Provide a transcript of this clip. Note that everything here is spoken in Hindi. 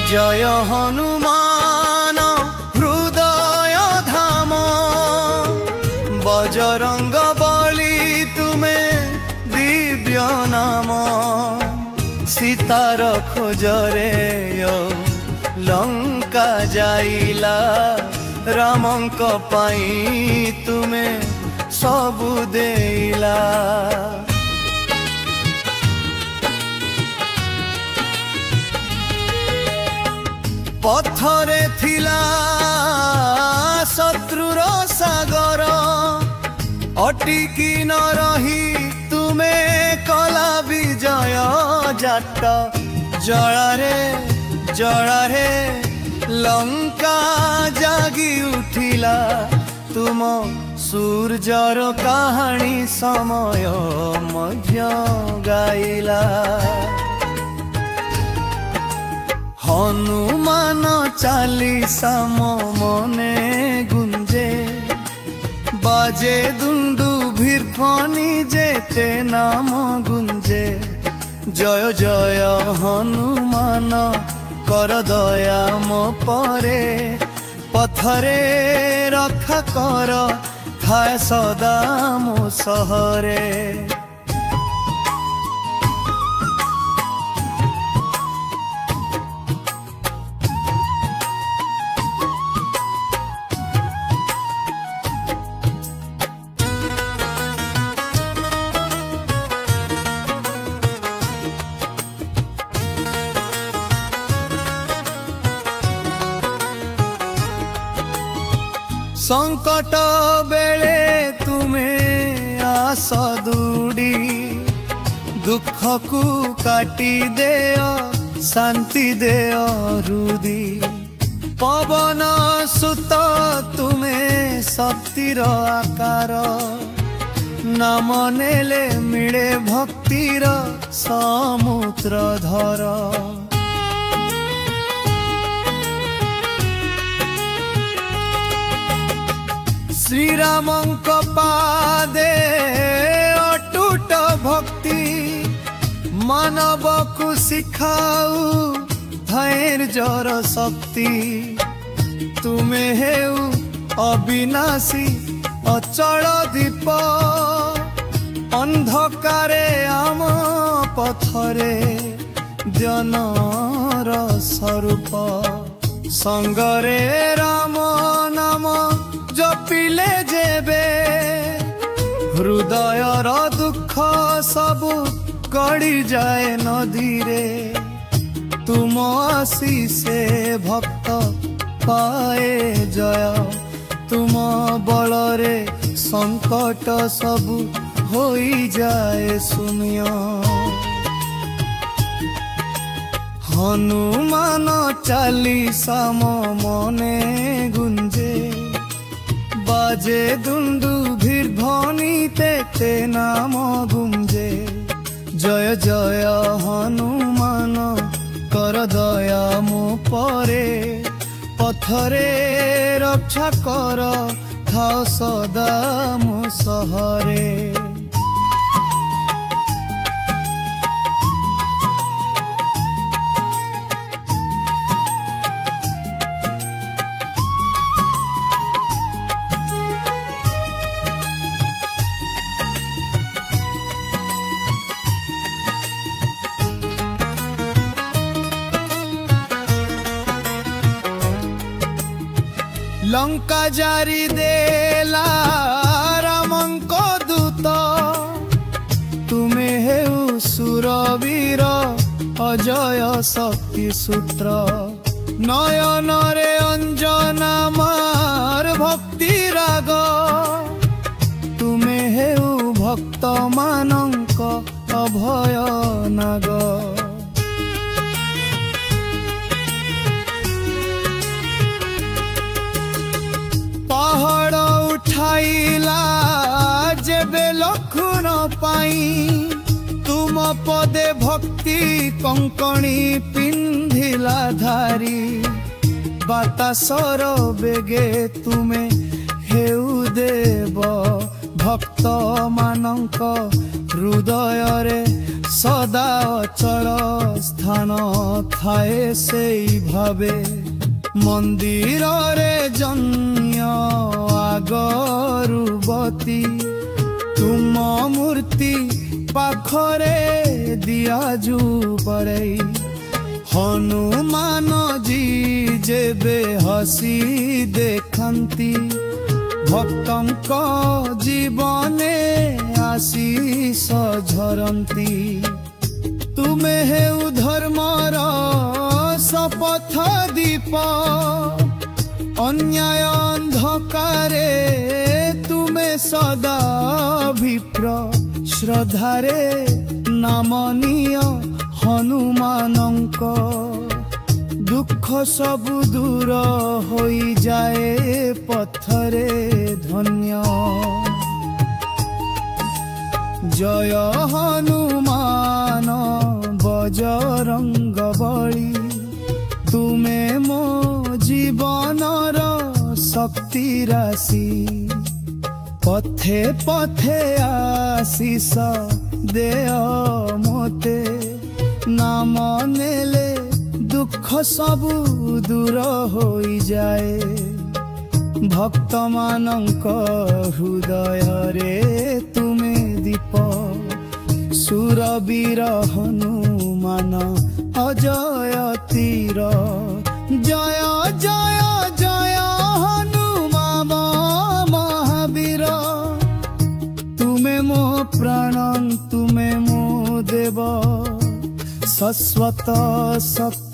जय हनुमान हृदय धाम बजरंग बली तुमे दिव्य नाम सीतार खोजरे लंका जाइला रामंक पाई तुमे सबु देला पथरे थिला शत्रुर सागर अटिकी न रही तुमे कला विजय जाट जलारे जलारे लंका जागी उठिला तुम सूर्यर कहानी समय मध्य गाइला हनुमान चालीसा मने गुंजे बाजे दुंदु भीरफनी जेते नाम गुंजे जय जय हनुमान कर दया मो परे पथरे रक्षा कर थाए सदा मो सहरे संकट बेले तुम्हें आस दूडी दुख को काटी दे शांति दे रुदी पवन सुत तुम्हें शक्तिर आकार नाम नेले मिले भक्तिर समुद्र धर श्रीरामंक पादे अटूट भक्ति मानव को सिखाऊ धैर्यर शक्ति तुम्हें हेउ अविनाशी अचल दीप अंधकारे आम पथरे जनर स्वरूप संगरे राम नाम जपिले जेबे हृदयर दुख सबु गड़ी जाए नदी रे तुम आशीषे भक्त पाए जय तुम बलरे संकट सबु होई जाए शून्य हनुमान चालीसा मने गुंजे बाजे दुंदु भीरध्वनि तेते नाम गुंजे जय जय हनुमान कर दया मो परे पथरे रक्षा कर थाओ सदा मो सहरे लंका जारी देला रामंक दूत तुम्हें हेउ सुरवीर अजय शक्ति सूत्र नयन रे अंजना मार भक्ति राग तुम्हें हेउ भक्त मानंक अभय नाग पहाड़ उठाइला जेबे लखुन पाई तुम पदे भक्ति कंकणी पिंधिला धारी बातासर बेगे तुम्हें हेउ देव भक्त मानंक हृदय रे सदा अचल स्थान थाए सेई भावे मंदिर रे जन्य आगरुबती तुम मूर्ति पाखरे दियाजु पड़ई हनुमान जी जेबे हसी देखंती भक्तंक जीवने आशीष झरंती तुमे हेउ धर्मर शपथ दीप अन्याय अंधकारे तुमे सदा विप्र श्रद्धारे नामनीय हनुमानंक दुख सब दूर होई जाए पथरे धन्य जय हनुमान बजरंग बली तुमे मो जीवनर शक्ति राशि पथे पथे आशीष देय मोते नाम नेले दुख सब दूर होई जाए भक्त मानंक हृदय रे तुमे दीप सुरवीर हनुमान अजय तीर जय जय जय हनुमान महावीर तुमे मो प्राण तुमे मो देव शाश्वत शक्ति।